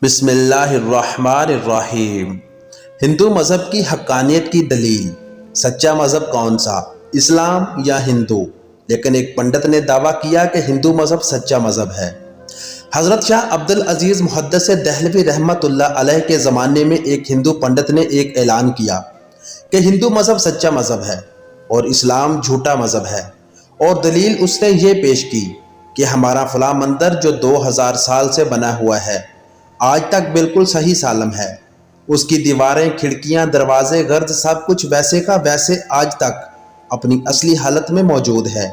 بسم اللہ الرحمن الرحیم۔ ہندو مذہب کی حقانیت کی دلیل۔ سچا مذہب کون سا، اسلام یا ہندو؟ لیکن ایک پنڈت نے دعویٰ کیا کہ ہندو مذہب سچا مذہب ہے۔ حضرت شاہ عبدالعزیز محدث دہلوی رحمۃ اللہ علیہ کے زمانے میں ایک ہندو پنڈت نے ایک اعلان کیا کہ ہندو مذہب سچا مذہب ہے اور اسلام جھوٹا مذہب ہے، اور دلیل اس نے یہ پیش کی کہ ہمارا فلاں مندر جو 2000 سال سے بنا ہوا ہے آج تک بالکل صحیح سالم ہے، اس کی دیواریں، کھڑکیاں، دروازے، گرد سب کچھ ویسے کا ویسے آج تک اپنی اصلی حالت میں موجود ہے،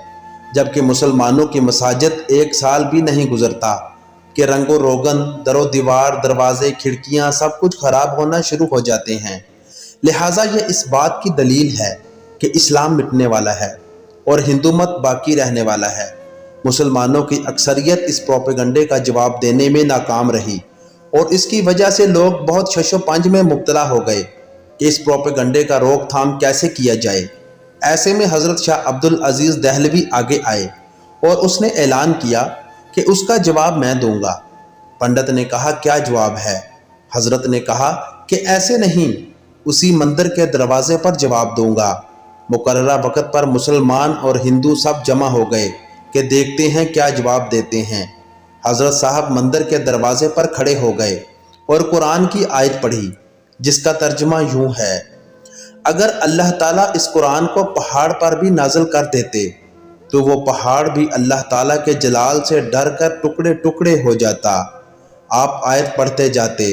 جبکہ مسلمانوں کی مساجد 1 سال بھی نہیں گزرتا کہ رنگ و روگن، در و دیوار، دروازے، کھڑکیاں سب کچھ خراب ہونا شروع ہو جاتے ہیں۔ لہٰذا یہ اس بات کی دلیل ہے کہ اسلام مٹنے والا ہے اور ہندو مت باقی رہنے والا ہے۔ مسلمانوں کی اکثریت اس پروپیگنڈے کا جواب دینے میں ناکام رہی، اور اس کی وجہ سے لوگ بہت شش و پنج میں مبتلا ہو گئے کہ اس پروپیگنڈے کا روک تھام کیسے کیا جائے۔ ایسے میں حضرت شاہ عبدالعزیز دہلوی آگے آئے اور اس نے اعلان کیا کہ اس کا جواب میں دوں گا۔ پنڈت نے کہا، کیا جواب ہے؟ حضرت نے کہا کہ ایسے نہیں، اسی مندر کے دروازے پر جواب دوں گا۔ مقررہ وقت پر مسلمان اور ہندو سب جمع ہو گئے کہ دیکھتے ہیں کیا جواب دیتے ہیں۔ حضرت صاحب مندر کے دروازے پر کھڑے ہو گئے اور قرآن کی آیت پڑھی، جس کا ترجمہ یوں ہے: اگر اللہ تعالیٰ اس قرآن کو پہاڑ پر بھی نازل کر دیتے تو وہ پہاڑ بھی اللہ تعالیٰ کے جلال سے ڈر کر ٹکڑے ٹکڑے ہو جاتا۔ آپ آیت پڑھتے جاتے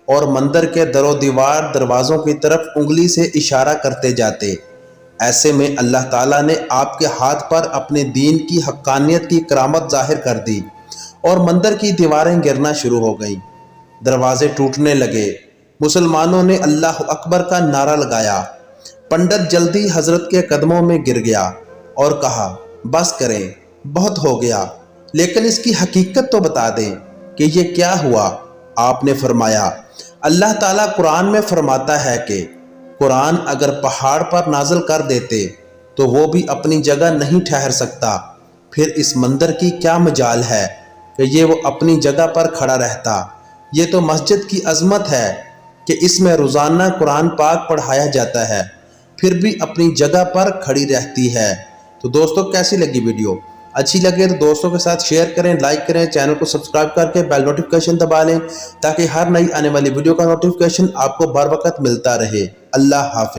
اور مندر کے در و دیوار، دروازوں کی طرف انگلی سے اشارہ کرتے جاتے۔ ایسے میں اللہ تعالیٰ نے آپ کے ہاتھ پر اپنے دین کی حقانیت کی کرامت ظاہر کر دی، اور مندر کی دیواریں گرنا شروع ہو گئیں، دروازے ٹوٹنے لگے۔ مسلمانوں نے اللہ اکبر کا نعرہ لگایا۔ پنڈت جلدی حضرت کے قدموں میں گر گیا اور کہا، بس کریں، بہت ہو گیا، لیکن اس کی حقیقت تو بتا دیں کہ یہ کیا ہوا۔ آپ نے فرمایا، اللہ تعالیٰ قرآن میں فرماتا ہے کہ قرآن اگر پہاڑ پر نازل کر دیتے تو وہ بھی اپنی جگہ نہیں ٹھہر سکتا، پھر اس مندر کی کیا مجال ہے کہ یہ وہ اپنی جگہ پر کھڑا رہتا۔ یہ تو مسجد کی عظمت ہے کہ اس میں روزانہ قرآن پاک پڑھایا جاتا ہے، پھر بھی اپنی جگہ پر کھڑی رہتی ہے۔ تو دوستو، کیسی لگی ویڈیو؟ اچھی لگے تو دوستوں کے ساتھ شیئر کریں، لائک کریں، چینل کو سبسکرائب کر کے بیل نوٹیفیکیشن دبا لیں تاکہ ہر نئی آنے والی ویڈیو کا نوٹیفیکیشن آپ کو بر وقت ملتا رہے۔ اللہ حافظ۔